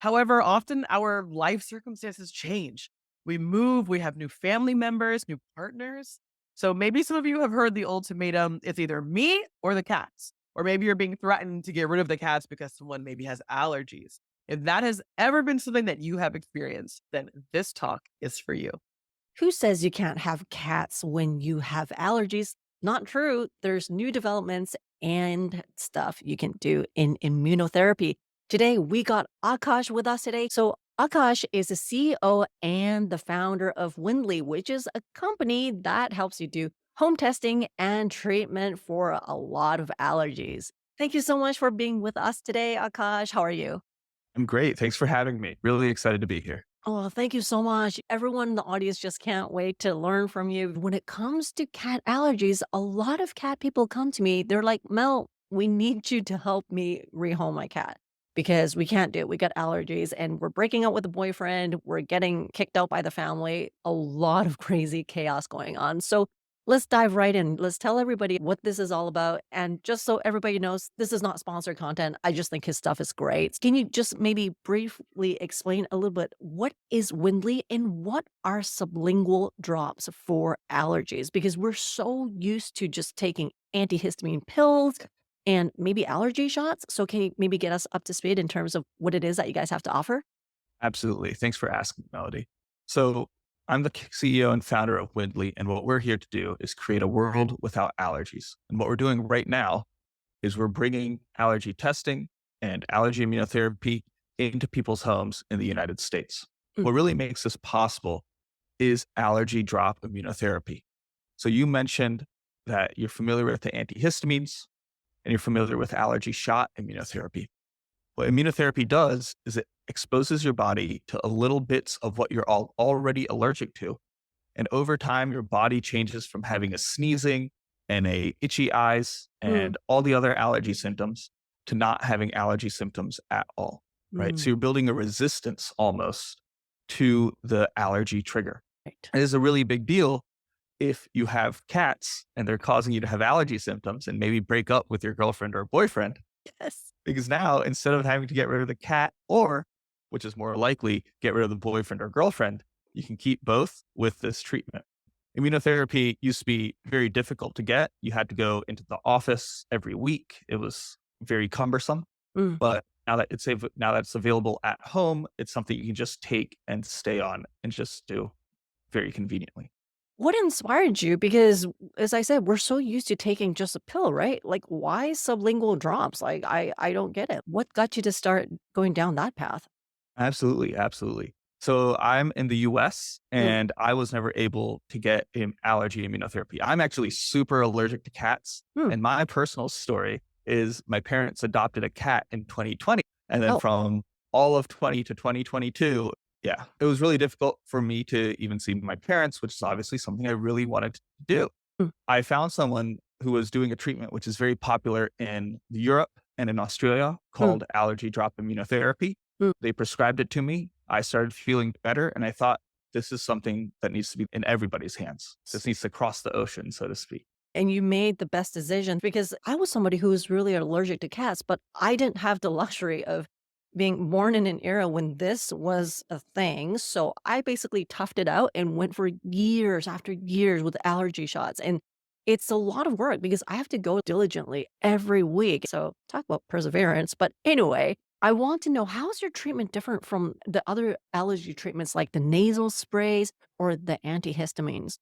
However, often our life circumstances change. We move, we have new family members, new partners. So maybe some of you have heard the ultimatum, it's either me or the cats. Or maybe you're being threatened to get rid of the cats because someone maybe has allergies. If that has ever been something that you have experienced, then this talk is for you. Who says you can't have cats when you have allergies? Not true. There's new developments and stuff you can do in immunotherapy. Today, we got Akash with us today. So, Akash is the CEO and the founder of Windley, which is a company that helps you do home testing and treatment for a lot of allergies. Thank you so much for being with us today, Akash. How are you? I'm great. Thanks for having me. Really excited to be here. Oh, thank you so much. Everyone in the audience just can't wait to learn from you. When it comes to cat allergies, a lot of cat people come to me. They're like, Mel, we need you to help me rehome my cat because we can't do it. We got allergies and we're breaking up with a boyfriend. We're getting kicked out by the family. A lot of crazy chaos going on. So let's dive right in. Let's tell everybody what this is all about. And just so everybody knows, this is not sponsored content. I just think his stuff is great. Can you just maybe briefly explain a little bit what is Windley and what are sublingual drops for allergies? Because we're so used to just taking antihistamine pills and maybe allergy shots. So can you maybe get us up to speed in terms of what it is that you guys have to offer? Absolutely. Thanks for asking, Melody. So, I'm the CEO and founder of Windley, and what we're here to do is create a world without allergies. And what we're doing right now is we're bringing allergy testing and allergy immunotherapy into people's homes in the United States. Mm. What really makes this possible is allergy drop immunotherapy. So, you mentioned that you're familiar with the antihistamines and you're familiar with allergy shot immunotherapy. What immunotherapy does is it exposes your body to a little bits of what you're already allergic to. And over time, your body changes from having a sneezing and a itchy eyes Mm. and all the other allergy symptoms to not having allergy symptoms at all, right? So Mm. you're building a resistance almost to the allergy trigger. Right. It is a really big deal if you have cats and they're causing you to have allergy symptoms and maybe break up with your girlfriend or boyfriend. Yes. Because now, instead of having to get rid of the cat or, which is more likely, get rid of the boyfriend or girlfriend, you can keep both with this treatment. Immunotherapy used to be very difficult to get. You had to go into the office every week. It was very cumbersome. Mm. But now that it's available at home, it's something you can just take and stay on and just do very conveniently. What inspired you? Because as I said, we're so used to taking just a pill, right? Like why sublingual drops? Like I don't get it. What got you to start going down that path? Absolutely, absolutely. So I'm in the US Mm. and I was never able to get allergy immunotherapy. I'm actually super allergic to cats. Hmm. And my personal story is my parents adopted a cat in 2020. And then Oh. from all of 20 to 2022, yeah, it was really difficult for me to even see my parents, which is obviously something I really wanted to do. Mm. I found someone who was doing a treatment which is very popular in Europe and in Australia Mm. called allergy drop immunotherapy. Mm. They prescribed it to me. I started feeling better, and I thought this is something that needs to be in everybody's hands. This needs to cross the ocean, so to speak. And you made the best decision because I was somebody who was really allergic to cats, but I didn't have the luxury of being born in an era when this was a thing. So I basically toughed it out and went for years after years with allergy shots. And it's a lot of work because I have to go diligently every week. So talk about perseverance. But anyway, I want to know, how is your treatment different from the other allergy treatments like the nasal sprays or the antihistamines?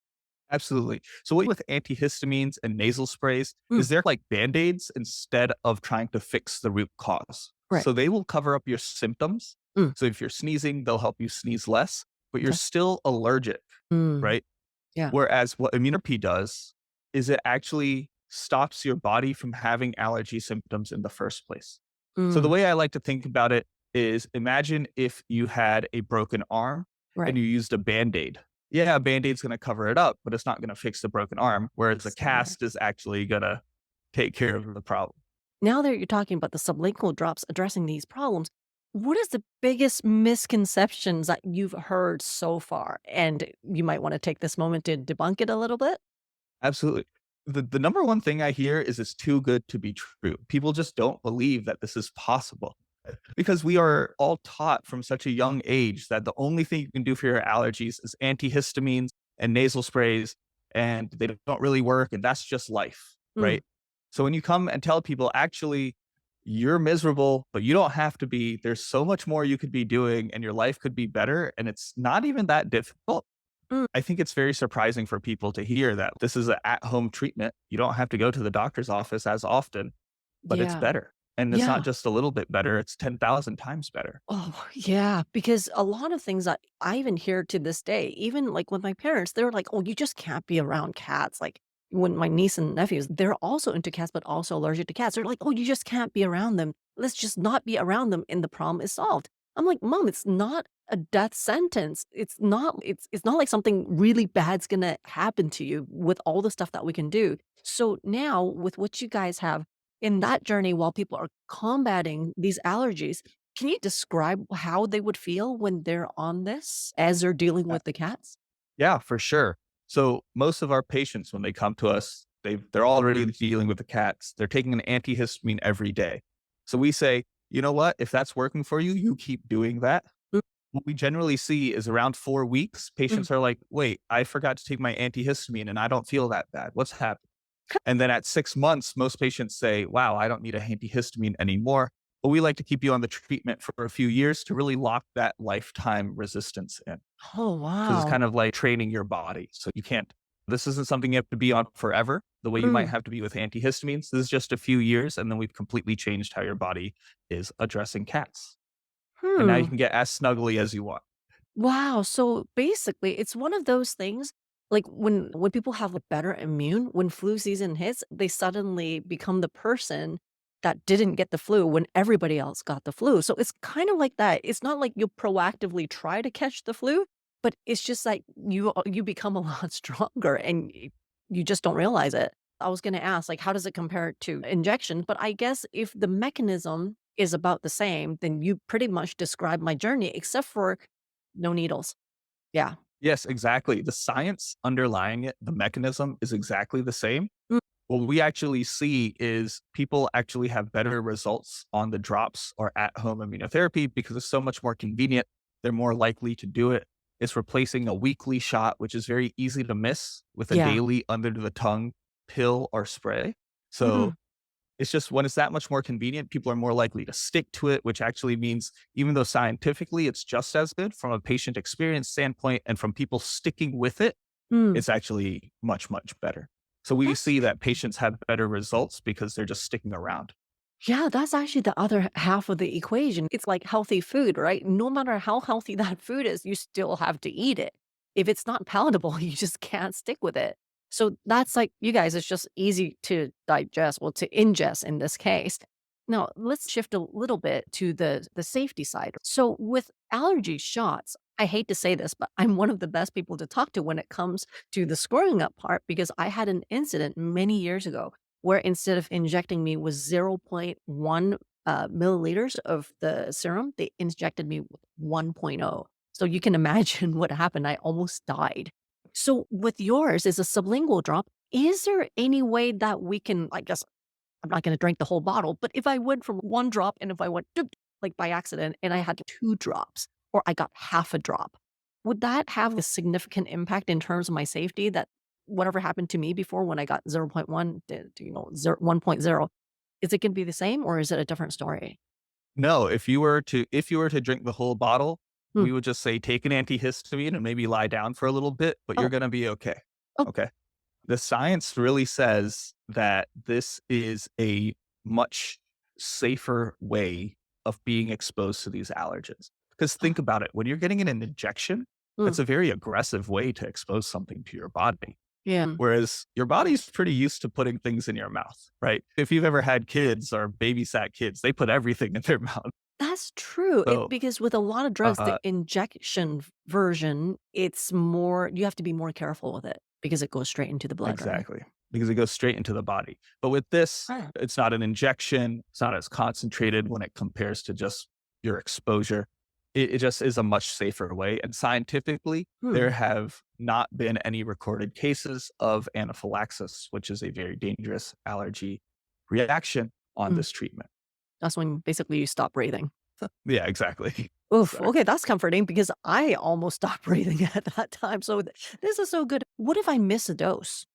Absolutely. So, what with antihistamines and nasal sprays Mm. is they're like band aids instead of trying to fix the root cause. Right. So, they will cover up your symptoms. Mm. So, if you're sneezing, they'll help you sneeze less, but you're Okay. still allergic, Mm. right? Yeah. Whereas what immunotherapy does is it actually stops your body from having allergy symptoms in the first place. So the Mm. way I like to think about it is imagine if you had a broken arm and Right. you used a band-aid. Yeah, a band-aid's going to cover it up, but it's not going to fix the broken arm, whereas a Excellent. cast is actually going to take care of the problem. Now that you're talking about the sublingual drops addressing these problems, what is the biggest misconceptions that you've heard so far? And you might want to take this moment to debunk it a little bit. Absolutely. The number one thing I hear is it's too good to be true. People just don't believe that this is possible. Because we are all taught from such a young age that the only thing you can do for your allergies is antihistamines and nasal sprays, and they don't really work. And that's just life, Mm, right? So when you come and tell people, actually, you're miserable, but you don't have to be, there's so much more you could be doing and your life could be better. And it's not even that difficult. mm, I think it's very surprising for people to hear that this is an at home treatment. You don't have to go to the doctor's office as often, but it's yeah. better. And it's not Yeah. just a little bit better, it's 10,000 times better. Oh, yeah, because a lot of things that I even hear to this day, even like with my parents, they're like, "Oh, you just can't be around cats." Like when my niece and nephews, they're also into cats, but also allergic to cats. They're like, "Oh, you just can't be around them. Let's just not be around them, and the problem is solved." I'm like, "Mom, it's not a death sentence. It's not like something really bad's gonna happen to you with all the stuff that we can do." So now with what you guys have in that journey while people are combating these allergies, can you describe how they would feel when they're on this as they're dealing Uh, with the cats? Yeah, for sure. So most of our patients, when they come to us, they're already dealing with the cats. They're taking an antihistamine every day. So we say, you know what? If that's working for you, you keep doing that. Mm, What we generally see is around 4 weeks, mm. patients are like, wait, I forgot to take my antihistamine and I don't feel that bad. What's happened? And then at 6 months, most patients say, wow, I don't need a antihistamine anymore. But we like to keep you on the treatment for a few years to really lock that lifetime resistance in. Oh, Because it's wow. kind of like training your body. So you can't, this isn't something you have to be on forever, the way you might Mm, have to be with antihistamines. This is just a few years. And then we've completely changed how your body is addressing cats. And now you hmm. can get as snuggly as you want. Wow. So basically, it's one of those things like when people have a better immune, when flu season hits, they suddenly become the person that didn't get the flu when everybody else got the flu. So it's kind of like that. It's not like you proactively try to catch the flu, but it's just like you become a lot stronger and you just don't realize it. I was going to ask like how does it compare to injection, but I guess if the mechanism is about the same, then you pretty much describe my journey except for no needles. Yeah. Yes, exactly. The science underlying it, the mechanism is exactly the same. Mm, What we actually see is people actually have better results on the drops or at home immunotherapy because it's so much more convenient. They're more likely to do it. It's replacing a weekly shot, which is very easy to miss with a yeah. daily under the tongue pill or spray. So Mm, it's just when it's that much more convenient, people are more likely to stick to it, which actually means even though scientifically it's just as good from a patient experience standpoint and from people sticking with it, mm. it's actually much, much better. So we That's see that patients have better results because they're just sticking around. yeah, that's actually the other half of the equation. It's like healthy food, right? No matter how healthy that food is, you still have to eat it. If it's not palatable, you just can't stick with it. So that's like you guys, it's just easy to digest, well, to ingest in this case. Now, let's shift a little bit to the safety side. So with allergy shots, I hate to say this, but I'm one of the best people to talk to when it comes to the screwing up part because I had an incident many years ago where instead of injecting me with zero point 0.1 milliliters of the serum, they injected me with 1.0. So you can imagine what happened. I almost died. So with yours is a sublingual drop. Is there any way that we can, I guess I'm not going to drink the whole bottle, but if I went from one drop and if I went doop, like by accident and I had two drops or I got half a drop, would that have a significant impact in terms of my safety that whatever happened to me before when I got zero point 0.1 to 1.0, is it going to be the same or is it a different story? No, if you were to drink the whole bottle, Hmm. we would just say take an antihistamine and maybe lie down for a little bit, but you're Oh, going to be okay. oh, Okay. The science really says that this is a much safer way of being exposed to these allergens. Because oh, think about it, when you're getting an injection, hmm. that's a very aggressive way to expose something to your body. Yeah. Whereas your body's pretty used to putting things in your mouth, right? If you've ever had kids or babysat kids, they put everything in their mouth. That's true. So, Because with a lot of drugs, the uh, injection version, it's more, you have to be more careful with it because it goes straight into the blood, right? exactly, because it goes straight into the body. But with this, Ah. it's not an injection. It's not as concentrated when it compares to just your exposure. It just is a much safer way. And scientifically, there Hmm. have not been any recorded cases of anaphylaxis, which is a very dangerous allergy reaction on Mm. this treatment. That's when basically you stop breathing. Yeah, exactly. Oof. Sorry. Okay, that's comforting because I almost stopped breathing at that time. So this is so good. What if I miss a dose?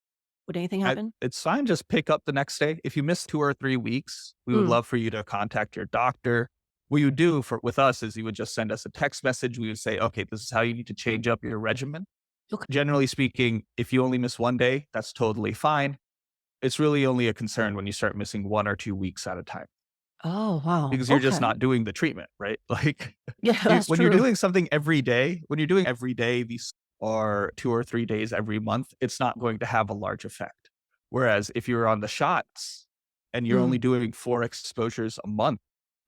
Would anything happen? It's fine. Just pick up the next day. If you miss 2 or 3 weeks, we would Mm, love for you to contact your doctor. What you do for with us is you would just send us a text message. We would say, okay, this is how you need to change up your regimen. okay. Generally speaking, if you only miss one day, that's totally fine. It's really only a concern when you start missing 1 or 2 weeks at a time Oh, wow. because you're just Okay. not doing the treatment, right? Like Yeah, that's when you're true. doing something every day, when you're doing every day, these are 2 or 3 days every month, it's not going to have a large effect. Whereas if you're on the shots and you're Mm, only doing 4 exposures a month,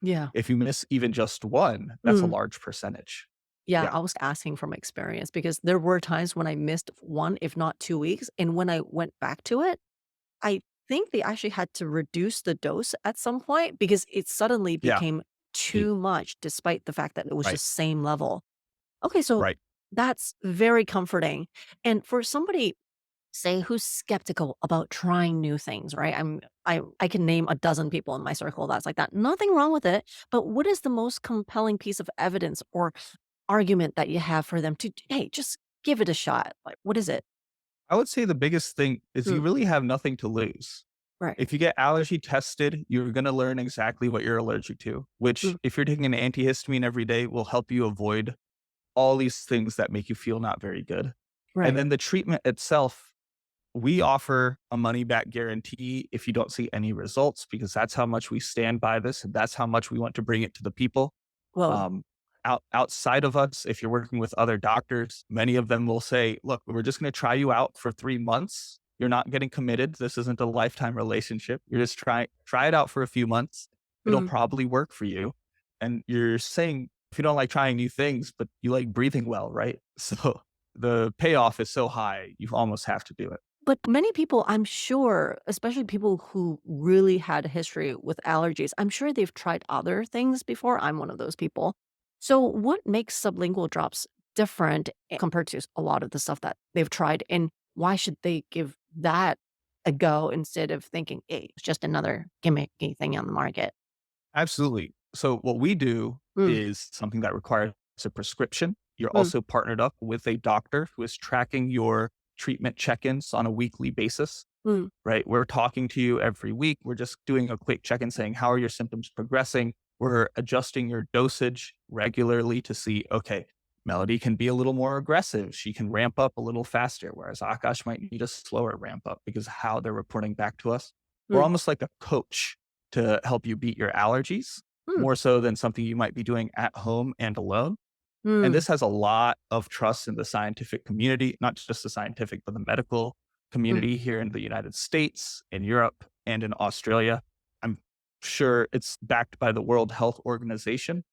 yeah. if you miss even just one, that's a Mm. large percentage. Yeah, Yeah. I was asking from experience because there were times when I missed 1, if not 2 weeks, and when I went back to it, I think they actually had to reduce the dose at some point because it suddenly Yeah. became too much despite the fact that it was Right. just same level. Okay, so Right. that's very comforting. And for somebody, say, who's skeptical about trying new things, right? I can name a dozen people in my circle that's like that. Nothing wrong with it, but what is the most compelling piece of evidence or argument that you have for them to, hey, just give it a shot? Like, what is it? I would say the biggest thing is you Mm, really have nothing to lose. right. If you get allergy tested, you're going to learn exactly what you're allergic to, which Mm, if you're taking an antihistamine every day will help you avoid all these things that make you feel not very good. And right. then the treatment itself, we offer a money back guarantee if you don't see any results, because that's how much we stand by this. And that's how much we want to bring it to the people. Well, Um, outside of us, if you're working with other doctors, many of them will say, look, we're just going to try you out for 3 months. You're not getting committed. This isn't a lifetime relationship. You're just try it out for a few months. It'll mm, probably work for you. And you're saying if you don't like trying new things, but you like breathing well, right? So the payoff is so high, you almost have to do it. but many people, I'm sure, especially people who really had a history with allergies, I'm sure they've tried other things before. I'm one of those people. So, what makes sublingual drops different compared to a lot of the stuff that they've tried? And why should they give that a go instead of thinking, hey, it's just another gimmicky thing on the market? Absolutely. So what we do Mm, is something that requires a prescription. You're mm, also partnered up with a doctor who is tracking your treatment check-ins on a weekly basis, mm, right? We're talking to you every week. We're just doing a quick check-in saying, how are your symptoms progressing? We're adjusting your dosage regularly to see, okay, Melody can be a little more aggressive. She can ramp up a little faster, whereas Akash might need a slower ramp up because of how they're reporting back to us. We're mm, almost like a coach to help you beat your allergies mm, more so than something you might be doing at home and alone. And mm, this has a lot of trust in the scientific community, not just the scientific, but the medical mm, community here in the United States, in Europe, and in Australia. I'm sure it's backed by the World Health Organization.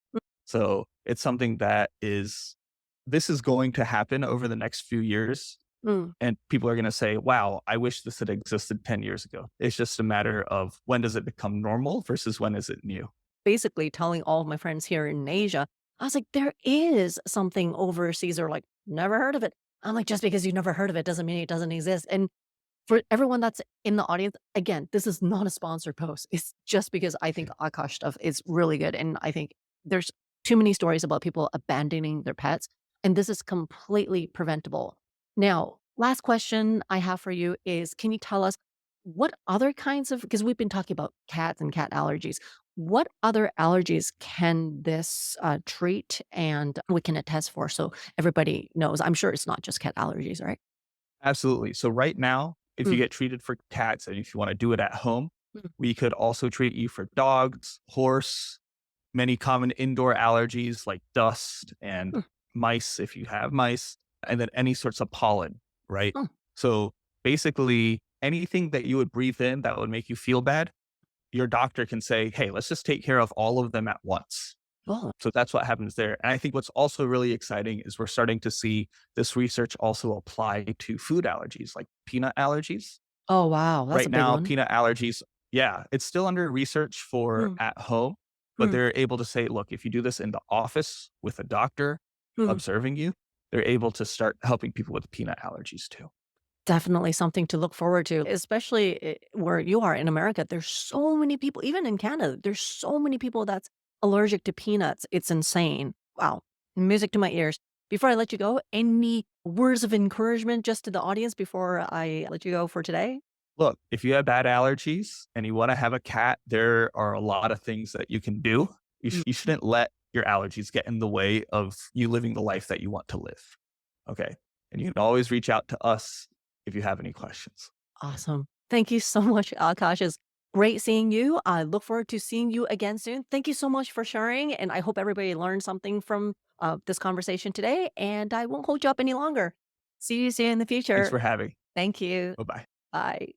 So it's something that this is going to happen over the next few years. mm. And people are going to say, wow, I wish this had existed 10 years ago. It's just a matter of when does it become normal versus when is it new? Basically telling all of my friends here in Asia, I was like, there is something overseas. They're like, never heard of it. I'm like, just because you never heard of it doesn't mean it doesn't exist. And for everyone that's in the audience, again, this is not a sponsored post. It's just because I think Akash stuff is really good. And I think there's too many stories about people abandoning their pets. And this is completely preventable. Now, last question I have for you is can you tell us what other kinds of, because we've been talking about cats and cat allergies, what other allergies can this treat and we can attest for so everybody knows? I'm sure it's not just cat allergies, right? Absolutely. So right now, if you Mm, get treated for cats and if you want to do it at home, mm, we could also treat you for dogs, horse, many common indoor allergies like dust and mm, mice if you have mice, and then any sorts of pollen, right? mm. So basically, anything that you would breathe in that would make you feel bad, your doctor can say, hey, let's just take care of all of them at once. Oh, So that's what happens there. And I think what's also really exciting is we're starting to see this research also apply to food allergies, like peanut allergies. oh, wow. That's a Right big now, one. peanut allergies, yeah, it's still under research for Mm, at home, but mm, they're able to say, look, if you do this in the office with a doctor mm. observing you, they're able to start helping people with peanut allergies too. Definitely something to look forward to, especially where you are in America. There's so many people, even in Canada, there's so many people that's allergic to peanuts. It's insane. Wow. Music to my ears. Before I let you go, any words of encouragement just to the audience before I let you go for today? Look, if you have bad allergies and you want to have a cat, there are a lot of things that you can do. Mm. You shouldn't let your allergies get in the way of you living the life that you want to live. Okay. And you can always reach out to us if you have any questions. Awesome. Thank you so much, Akash. It's great seeing you. I look forward to seeing you again soon. Thank you so much for sharing. And I hope everybody learned something from this conversation today. And I won't hold you up any longer. See you soon in the Thanks future. for having. Thank you. Bye bye. Bye.